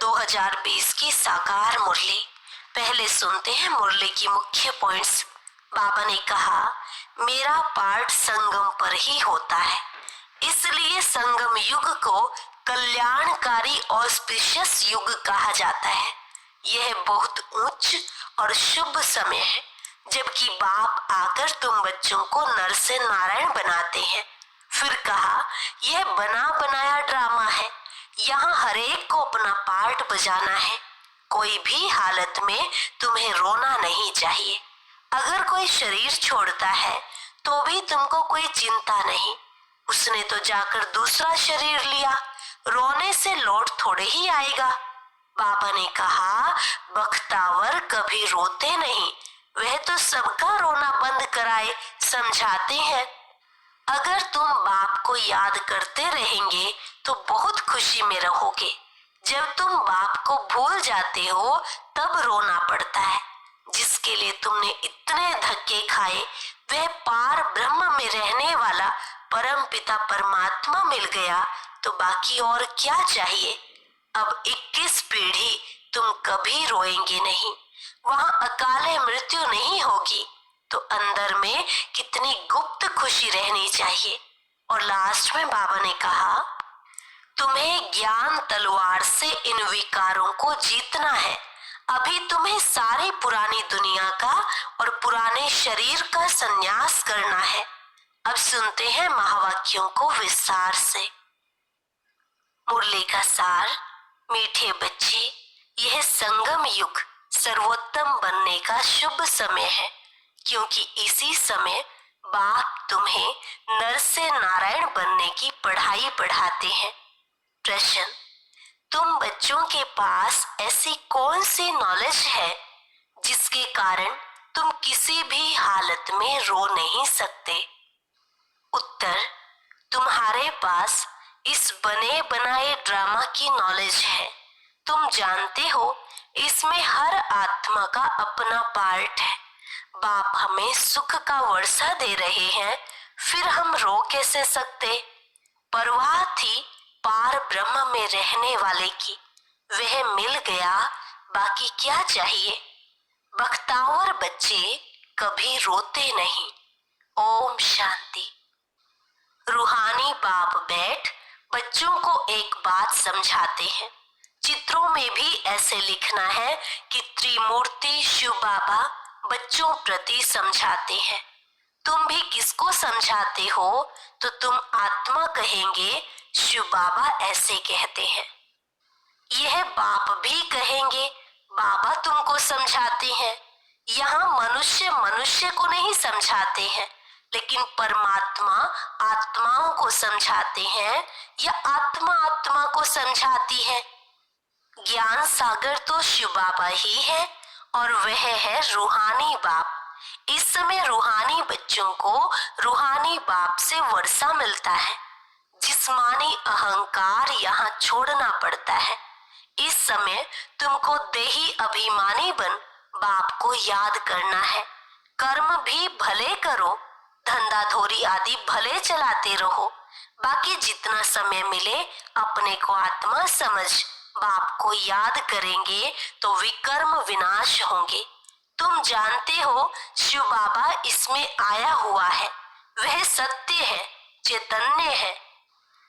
2020 की साकार मुरली। पहले सुनते हैं मुरली की मुख्य पॉइंट्स। बाबा ने कहा, मेरा पाठ संगम पर ही होता है, इसलिए संगम युग को कल्याणकारी ऑस्पिशियस युग कहा जाता है। यह बहुत उच्च और शुभ समय है, जबकि बाप आकर तुम बच्चों को नर से नारायण बनाते हैं। फिर कहा, यह बना बनाया ड्रामा है, यहाँ हर एक को अपना पार्ट बजाना है। कोई भी हालत में तुम्हें रोना नहीं चाहिए। अगर कोई शरीर छोड़ता है तो भी तुमको कोई चिंता नहीं, उसने तो जाकर दूसरा शरीर लिया, रोने से लौट थोड़े ही आएगा। बाबा ने कहा, बख्तावर कभी रोते नहीं, वह तो सबका रोना बंद कराए समझाते हैं। अगर तुम बाप को याद करते रहेंगे तो बहुत खुशी में रहोगे। जब तुम बाप को भूल जाते हो तब रोना पड़ता है। जिसके लिए तुमने इतने धक्के खाए, वह पार ब्रह्म में रहने वाला परम पिता परमात्मा मिल गया तो बाकी और क्या चाहिए। अब 21 पीढ़ी तुम कभी रोएंगे नहीं, वहां अकाले मृत्यु नहीं होगी, तो अंदर में कितनी गुप्त खुशी रहनी चाहिए। और लास्ट में बाबा ने कहा, तुम्हें ज्ञान तलवार से इन विकारों को जीतना है। अभी तुम्हें सारी पुरानी दुनिया का और पुराने शरीर का संन्यास करना है। अब सुनते हैं महावाक्यों को विस्तार से। मुरली का सार। मीठे बच्चे, यह संगम युग सर्वोत्तम बनने का शुभ समय है, क्योंकि इसी समय बाप तुम्हें नर से नारायण बनने की पढ़ाई पढ़ाते हैं। प्रश्न, तुम बच्चों के पास ऐसी कौन सी नॉलेज है जिसके कारण तुम किसी भी हालत में रो नहीं सकते? उत्तर, तुम्हारे पास इस बने बनाए ड्रामा की नॉलेज है। तुम जानते हो इसमें हर आत्मा का अपना पार्ट है। बाप हमें सुख का वर्षा दे रहे हैं, फिर हम रो कैसे सकते? परवाह थी पार ब्रह्म में रहने वाले की, वह मिल गया, बाकी क्या चाहिए। बख्तावर बच्चे कभी रोते नहीं। ओम शांति। रूहानी बाप बैठ बच्चों को एक बात समझाते हैं। चित्रों में भी ऐसे लिखना है कि त्रिमूर्ति शिव बाबा बच्चों प्रति समझाते हैं। तुम भी किसको समझाते हो तो तुम आत्मा कहेंगे, शिव बाबा ऐसे कहते हैं। यह बाप भी कहेंगे, बाबा तुमको समझाते हैं। यहाँ मनुष्य मनुष्य को नहीं समझाते हैं, लेकिन परमात्मा आत्माओं को समझाते हैं या आत्मा आत्मा को समझाती है। ज्ञान सागर तो शिव बाबा ही है और वह है रूहानी बाप। इस समय रूहानी बच्चों को रूहानी बाप से वर्षा मिलता है। जिस्मानी अहंकार यहाँ छोड़ना पड़ता है। इस समय तुमको देही अभिमानी बन बाप को याद करना है। कर्म भी भले करो, धंधा धोरी आदि भले चलाते रहो, बाकी जितना समय मिले अपने को आत्मा समझ बाप को याद करेंगे तो विकर्म विनाश होंगे। तुम जानते हो शिव बाबा इसमें आया हुआ है, वह सत्य है, चैतन्य है,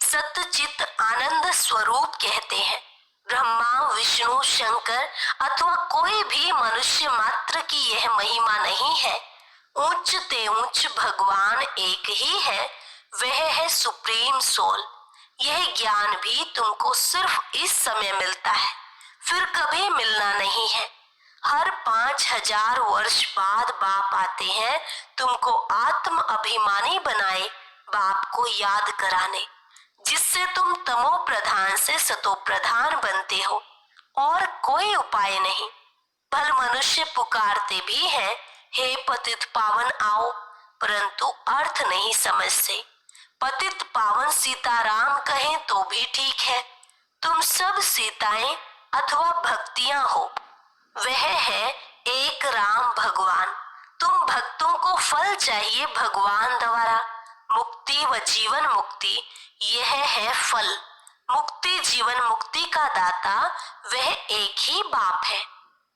सत्य चित आनंद स्वरूप कहते हैं। ब्रह्मा विष्णु शंकर अथवा कोई भी मनुष्य मात्र की यह महिमा नहीं है। उच्च ते उच्च भगवान एक ही है, वह है सुप्रीम सोल। यह ज्ञान भी तुमको सिर्फ इस समय मिलता है, फिर कभी मिलना नहीं है। हर 5000 वर्ष बाद बाप आते हैं तुमको आत्म अभिमानी बनाए बाप को याद कराने, जिससे तुम तमो प्रधान से सतो प्रधान बनते हो। और कोई उपाय नहीं। भल मनुष्य पुकारते भी हैं, हे पतित पावन आओ, परंतु अर्थ नहीं समझते। पतित पावन सीताराम कहें तो भी ठीक है। तुम सब सीताएं अथवा भक्तियां हो, वह है एक राम भगवान। तुम भक्तों को फल चाहिए भगवान द्वारा, मुक्ति व जीवन मुक्ति, यह है फल। मुक्ति जीवन मुक्ति का दाता वह एक ही बाप है।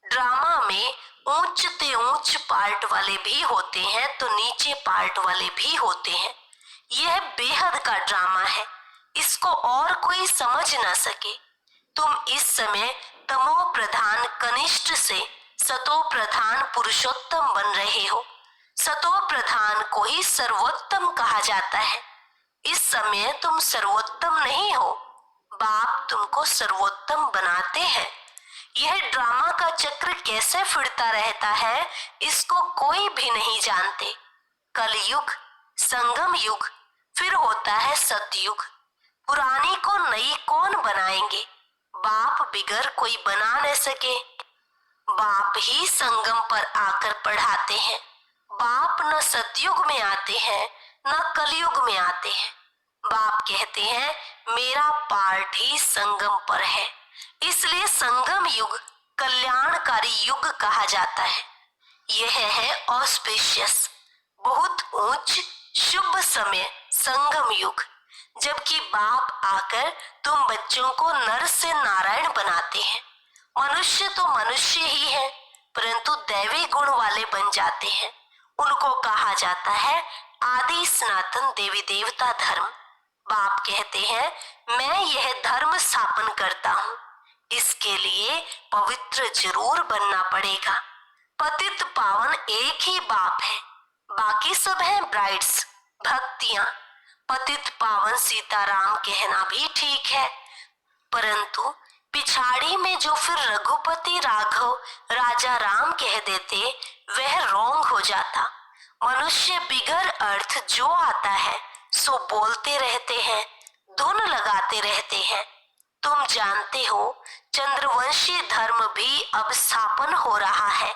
ड्रामा में ऊंच ते ऊंच पार्ट वाले भी होते हैं तो नीचे पार्ट वाले भी होते हैं। यह बेहद का ड्रामा है, इसको और कोई समझ ना सके। तुम इस समय तमो प्रधान कनिष्ठ से सतो प्रधान पुरुषोत्तम बन रहे हो। सतो प्रधान को ही सर्वोत्तम कहा जाता है। इस समय तुम सर्वोत्तम नहीं हो, बाप तुमको सर्वोत्तम बनाते हैं। यह ड्रामा का चक्र कैसे फिरता रहता है इसको कोई भी नहीं जानते। कलयुग, संगम युग, फिर होता है सतयुग। पुरानी को नई कौन बनाएंगे? बाप बिगर कोई बना न सके। बाप ही संगम पर आकर पढ़ाते हैं। बाप न सतयुग में आते हैं न कलयुग में आते हैं। बाप कहते हैं मेरा पार्ट ही संगम पर है, इसलिए संगम युग कल्याणकारी युग कहा जाता है। यह है ऑस्पिशियस, बहुत उच्च शुभ समय संगम युग, जबकि बाप आकर तुम बच्चों को नर से नारायण बनाते हैं। मनुष्य तो मनुष्य ही है, परंतु दैवी गुण वाले बन जाते हैं। उनको कहा जाता है आदि सनातन देवी देवता धर्म। बाप कहते हैं मैं यह धर्म स्थापन करता हूँ, इसके लिए पवित्र जरूर बनना पड़ेगा। पतित पावन एक ही बाप है, बाकी सब है ब्राइड्स, भक्तियां। पतित पावन सीताराम कहना भी ठीक है, परंतु पिछाड़ी में जो फिर रघुपति राघव राजा राम कह देते वह रोंग हो जाता। मनुष्य बिगर अर्थ जो आता है सो बोलते रहते हैं, धुन लगाते रहते हैं। तुम जानते हो चंद्रवंशी धर्म भी अब स्थापन हो रहा है।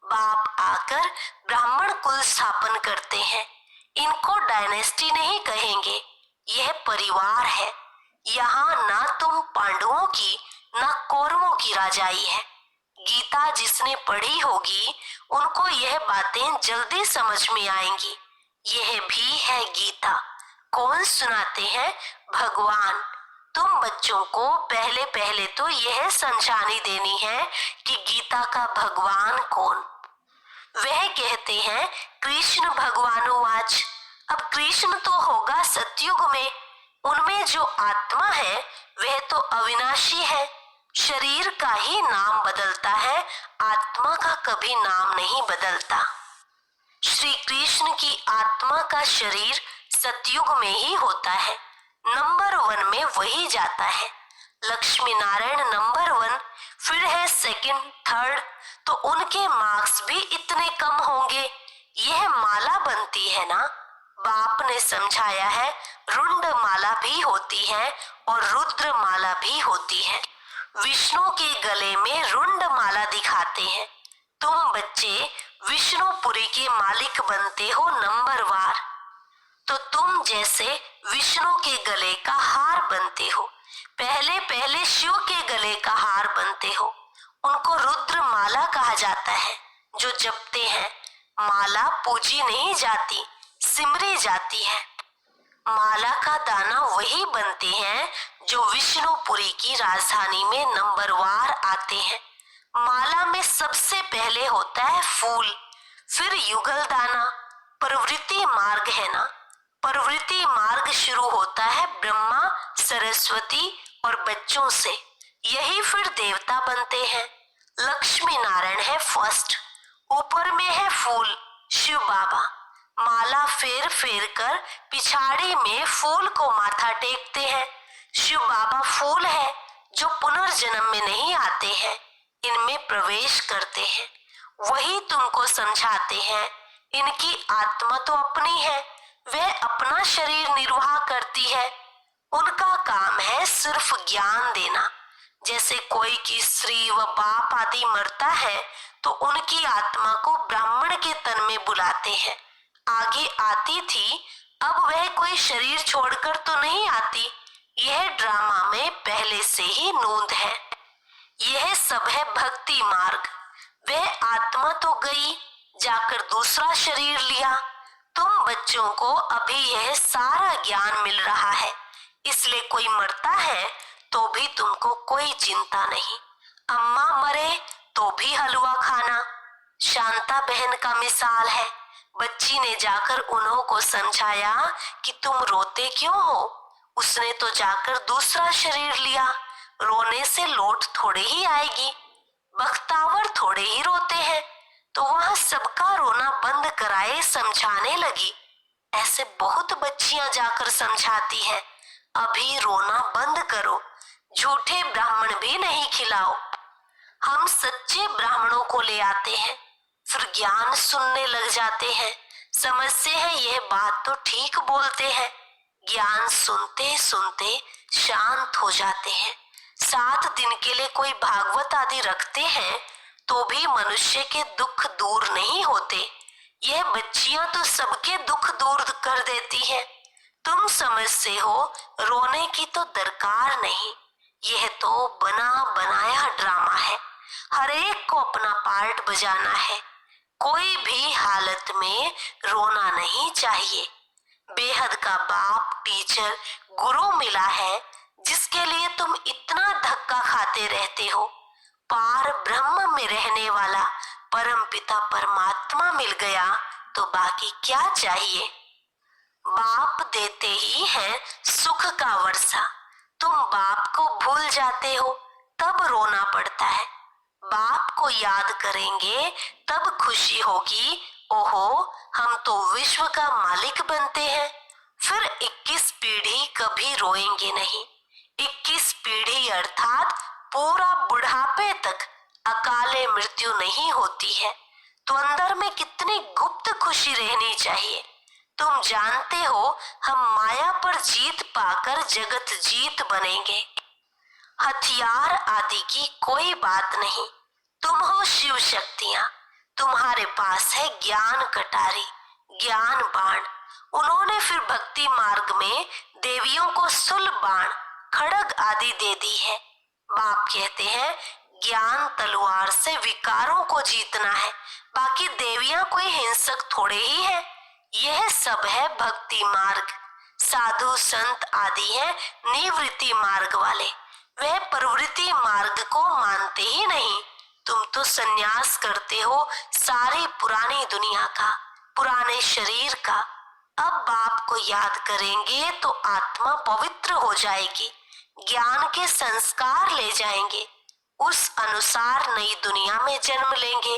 बाप आकर ब्राह्मण कुल स्थापन करते हैं। इनको डायनेस्टी नहीं कहेंगे, यह परिवार है। यहाँ ना तुम पांडवों की ना कौरवों की राजाई है। गीता जिसने पढ़ी होगी उनको यह बातें जल्दी समझ में आएंगी। यह भी है गीता। कौन सुनाते हैं? भगवान। तुम बच्चों को पहले पहले तो यह समझानी देनी है कि गीता का भगवान कौन। वह कहते हैं कृष्ण भगवानुवाच। अब कृष्ण तो होगा सतयुग में, उनमें जो आत्मा है वह तो अविनाशी है। शरीर का ही नाम बदलता है, आत्मा का कभी नाम नहीं बदलता। श्री कृष्ण की आत्मा का शरीर सतयुग में ही होता है, नंबर 1 में वही जाता है। लक्ष्मी नारायण नंबर 1, फिर है सेकंड, थर्ड, तो उनके मार्क्स भी इतने कम होंगे। यह माला बनती है ना, बाप ने समझाया है रुंड माला भी होती है और रुद्र माला भी होती है। विष्णु के गले में रुंड माला दिखाते हैं। तुम बच्चे विष्णुपुरी के मालिक बनते हो नंबर वार, तो तुम जैसे विष्णु के गले का हार बनते हो। पहले पहले शिव के गले का हार बनते हो, उनको रुद्र माला कहा जाता है। जो जपते हैं माला पूजी नहीं जाती, सिमरी जाती है। माला का दाना वही बनते हैं जो विष्णुपुरी की राजधानी में नंबर वार आते हैं। माला में सबसे पहले होता है फूल, फिर युगल दाना। प्रवृत्ति मार्ग है ना, प्रवृत्ति मार्ग शुरू होता है ब्रह्मा, सरस्वती और बच्चों से, यही फिर देवता बनते हैं। लक्ष्मी नारायण है फर्स्ट, ऊपर में है फूल शिव बाबा। माला फेर फेर कर पिछाड़ी में फूल को माथा टेकते हैं। शिव बाबा फूल है जो पुनर्जन्म में नहीं आते हैं, इनमें प्रवेश करते हैं। वही तुमको समझाते हैं इनकी आत्मा तो अपनी है, वह अपना शरीर निर्वाह करती है। उनका काम है सिर्फ ज्ञान देना। जैसे कोई की स्त्री व बाप आदि मरता है तो उनकी आत्मा को ब्राह्मण के तन में बुलाते हैं। आगे आती थी, अब वह कोई शरीर छोड़कर तो नहीं आती। यह ड्रामा में पहले से ही नोंद है। यह सब है भक्ति मार्ग। वह आत्मा तो गई, जाकर दूसरा शरीर लिया। तुम बच्चों को अभी यह सारा ज्ञान मिल रहा है, इसलिए कोई मरता है तो भी तुमको कोई चिंता नहीं। अम्मा मरे तो भी हलवा खाना। शांता बहन का मिसाल है। बच्ची ने जाकर उन्हों को समझाया कि तुम रोते क्यों हो। उसने तो जाकर दूसरा शरीर लिया। रोने से लौट थोड़े ही आएगी। बख्तावर थोड़े ही रोते हैं। तो वह सबका रोना बंद कराए समझाने लगी। ऐसे बहुत बच्चियां जाकर समझाती हैं, अभी रोना बंद करो, झूठे ब्राह्मण भी नहीं खिलाओ। हम सच्चे ब्राह्मणों को ले आते हैं, फिर ज्ञान सुनने लग जाते हैं। समझते हैं यह बात तो ठीक बोलते हैं। ज्ञान सुनते सुनते शांत हो जाते हैं। 7 दिन के लिए कोई भागवत आदि रखते हैं तो भी मनुष्य के दुख दूर नहीं होते। यह बच्चियां तो सबके दुख दूर कर देती है। तुम समझते हो रोने की तो दरकार नहीं। यह तो बना बनाया ड्रामा है। हर एक को अपना पार्ट बजाना है। कोई भी हालत में रोना नहीं चाहिए। बेहद का बाप, टीचर, गुरु मिला है जिसके लिए तुम इतना धक्का खाते रहते हो। पार ब्रह्म में रहने वाला परम पिता परमात्मा मिल गया तो बाकी क्या चाहिए। बाप देते ही है सुख का वर्षा। तुम बाप को भूल जाते हो तब रोना पड़ता है। बाप को याद करेंगे तब खुशी होगी, ओहो हम तो विश्व का मालिक बनते हैं। फिर 21 पीढ़ी कभी रोएंगे नहीं। 21 पीढ़ी अर्थात पूरा बुढ़ापे तक अकाले मृत्यु नहीं होती है। तो अंदर में कितनी गुप्त खुशी रहनी चाहिए। तुम जानते हो हम माया पर जीत पाकर जगत जीत बनेंगे। हथियार आदि की कोई बात नहीं। तुम हो शिव शक्तियां। तुम्हारे पास है ज्ञान कटारी, ज्ञान बाण। उन्होंने फिर भक्ति मार्ग में देवियों को सुल बाण, खड़ग आदि दे दी है। बाप कहते हैं ज्ञान तलवार से विकारों को जीतना है। बाकी देवियां कोई हिंसक थोड़े ही है। यह सब है भक्ति मार्ग। साधु संत आदि है निवृत्ति मार्ग वाले। वह प्रवृत्ति मार्ग को मानते ही नहीं। तुम तो संन्यास करते हो सारी पुरानी दुनिया का, पुराने शरीर का। अब बाप को याद करेंगे तो आत्मा पवित्र हो जाएगी। ज्ञान के संस्कार ले जाएंगे। उस अनुसार नई दुनिया में जन्म लेंगे।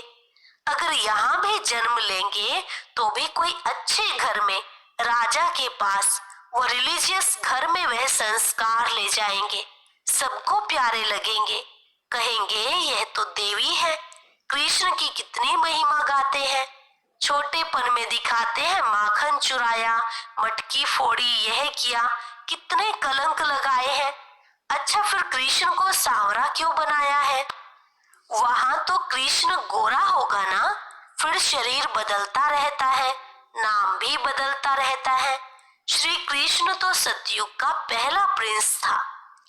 अगर यहाँ भी जन्म लेंगे तो भी कोई अच्छे घर में, राजा के पास, वो रिलीजियस घर में वह संस्कार ले जाएंगे। सबको प्यारे लगेंगे। कहेंगे यह तो देवी है। कृष्ण की कितनी महिमा गाते हैं। छोटेपन में दिखाते हैं माखन चुराया, मटकी फोड़ी, यह किया, कितने कलंक लगाए हैं। अच्छा फिर कृष्ण को सांवरा क्यों बनाया है। वहां तो कृष्ण गोरा होगा ना। फिर शरीर बदलता रहता है, नाम भी बदलता रहता है। श्री कृष्ण तो सतयुग का पहला प्रिंस था।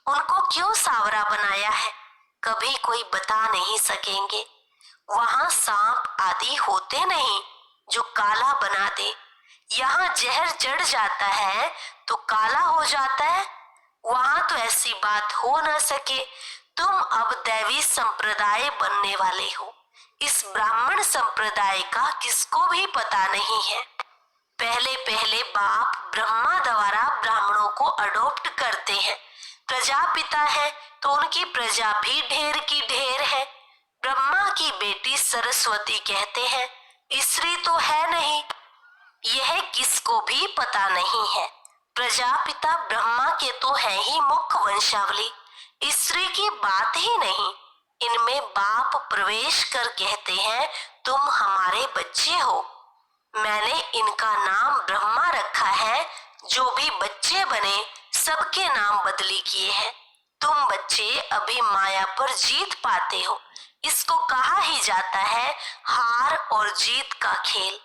उनको क्यों सांवरा बनाया है कभी कोई बता नहीं सकेंगे। वहां सांप आदि होते नहीं जो काला बना दे। यहाँ जहर चढ़ जाता है तो काला हो जाता है। वहां तो ऐसी बात हो न सके। तुम अब दैवी संप्रदाय बनने वाले हो। इस ब्राह्मण संप्रदाय का किसको भी पता नहीं है। पहले पहले बाप ब्रह्मा द्वारा ब्राह्मणों को अडॉप्ट करते हैं। प्रजापिता है तो उनकी प्रजा भी ढेर की ढेर है। ब्रह्मा की बेटी सरस्वती कहते हैं, स्त्री तो है नहीं। यह किसको भी पता नहीं है। प्रजापिता ब्रह्मा के तो है ही मुख्य वंशावली। स्त्री की बात ही नहीं। इनमें बाप प्रवेश कर कहते हैं तुम हमारे बच्चे हो। मैंने इनका नाम ब्रह्मा रखा है। जो भी बच्चे बने सबके नाम बदली किए हैं। तुम बच्चे अभी माया पर जीत पाते हो। इसको कहा ही जाता है हार और जीत का खेल।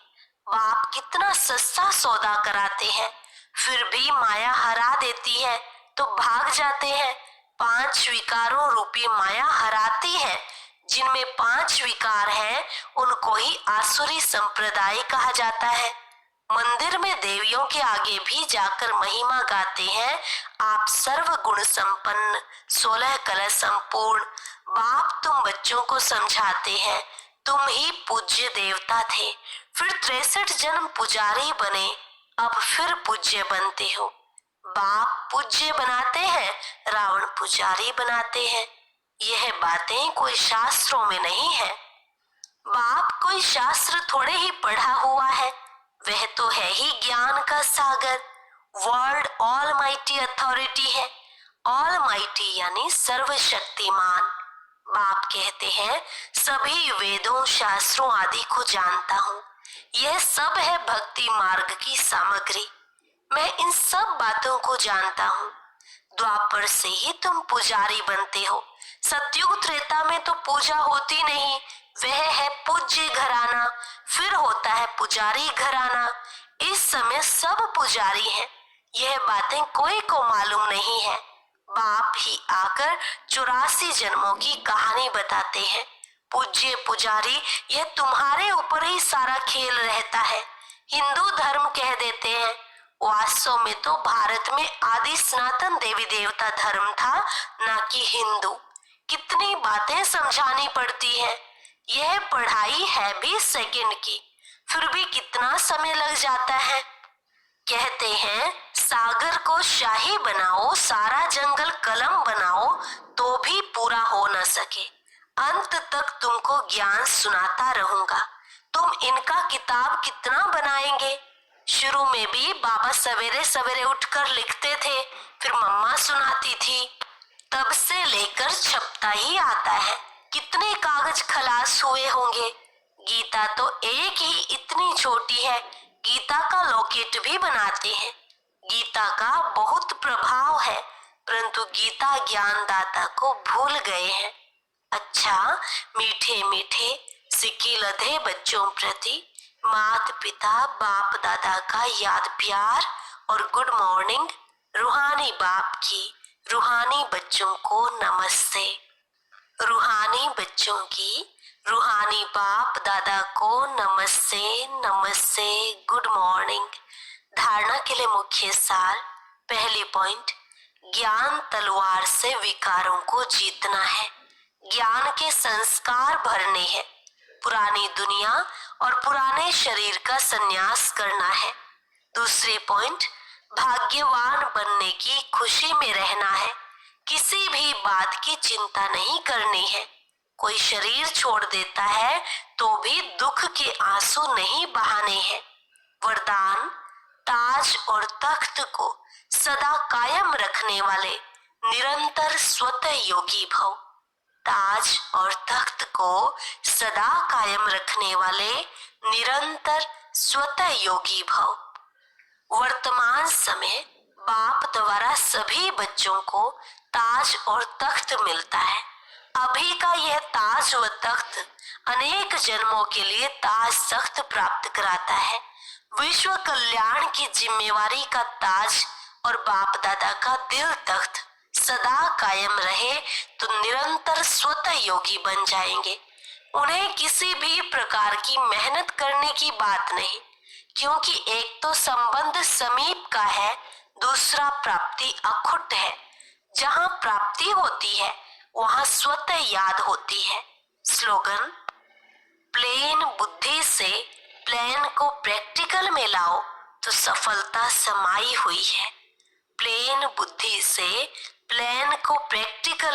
बाप कितना सस्ता सौदा कराते हैं, फिर भी माया हरा देती है तो भाग जाते हैं। 5 विकारों रूपी माया हराती है। जिनमें 5 विकार हैं उनको ही आसुरी संप्रदाय कहा जाता है। मंदिर में देवियों के आगे भी जाकर महिमा गाते हैं। आप सर्व गुण संपन्न, 16 कला संपूर्ण। बाप तुम बच्चों को समझाते हैं, तुम ही पूज्य देवता थे, फिर 63 जन्म पुजारी बने, अब फिर पूज्य बनते हो। बाप पूज्य बनाते हैं, रावण पुजारी बनाते हैं। यह बातें कोई शास्त्रों में नहीं है। बाप कोई शास्त्र थोड़े ही पढ़ा हुआ है, वह तो है ही ज्ञान का सागर। वर्ल्ड ऑल माइटी अथॉरिटी है। ऑल माइटी यानी सर्वशक्तिमान। बाप कहते हैं सभी वेदों, शास्त्रों आदि को जानता हूँ। यह सब है भक्ति मार्ग की सामग्री। मैं इन सब बातों को जानता हूँ। द्वापर से ही तुम पुजारी बनते हो। सतयुग त्रेता में तो पूजा होती नहीं, वह है पूज्य घराना, फिर होता है पुजारी घराना। इस समय सब पुजारी हैं। यह बातें कोई को मालूम नहीं है। बाप ही आकर 84 जन्मों की कहानी बताते हैं। पूज्य पुजारी, यह तुम्हारे ऊपर ही सारा खेल रहता है। हिंदू धर्म कह देते हैं, वास्तव में तो भारत में आदि सनातन देवी देवता धर्म था, ना कि हिंदू। कितनी बातें समझानी पड़ती है। यह पढ़ाई है भी सेकंड की, फिर भी कितना समय लग जाता है। कहते हैं सागर को शाही बनाओ, सारा जंगल कलम बनाओ, तो भी पूरा हो न सके। अंत तक तुमको ज्ञान सुनाता रहूंगा। तुम इनका किताब कितना बनाएंगे। शुरू में भी बाबा सवेरे सवेरे उठकर लिखते थे, फिर मम्मा सुनाती थी। तब से लेकर छपता ही आता है। कितने कागज खलास हुए होंगे। गीता तो एक ही इतनी छोटी है, गीता का लॉकेट भी बनाते हैं। गीता का बहुत प्रभाव है, परंतु गीता ज्ञानदाता को भूल गए हैं। अच्छा, मीठे मीठे सिक्के लधे बच्चों प्रति मात पिता बाप दादा का याद प्यार और गुड मॉर्निंग। रूहानी बाप की रूहानी बच्चों को नमस्ते। रूहानी बच्चों की रूहानी बाप दादा को नमस्ते नमस्ते, गुड मॉर्निंग। धारणा के लिए मुख्य सार। पहली पॉइंट, ज्ञान तलवार से विकारों को जीतना है। ज्ञान के संस्कार भरने हैं। पुरानी दुनिया और पुराने शरीर का संन्यास करना है। दूसरे पॉइंट, भाग्यवान बनने की खुशी में रहना है। किसी भी बात की चिंता नहीं करनी है। कोई शरीर छोड़ देता है तो भी दुख के आंसू नहीं बहाने हैं। वरदान, ताज और तख्त को सदा कायम रखने वाले निरंतर स्वतः योगी भव। ताज और तख्त को सदा कायम रखने वाले निरंतर स्वतः योगी भव। वर्तमान समय बाप द्वारा सभी बच्चों को ताज और तख्त मिलता है। अभी का यह ताज व तख्त अनेक जन्मों के लिए ताज तख्त प्राप्त कराता है। विश्व कल्याण की जिम्मेवारी का ताज और बाप दादा का दिल तख्त सदा कायम रहे तो निरंतर स्वतः योगी बन जाएंगे। उन्हें किसी भी प्रकार की मेहनत करने की बात नहीं, क्योंकि एक तो संबंध समीप का है, दूसरा प्राप्ति अखुट है। जहाँ प्राप्ति होती है वहाँ स्वतः याद होती है। स्लोगन, प्लेन बुद्धि से प्लान को प्रैक्टिकल में लाओ तो सफलता समाई हुई है। प्लेन बुद्धि से प्लान को प्रैक्टिकल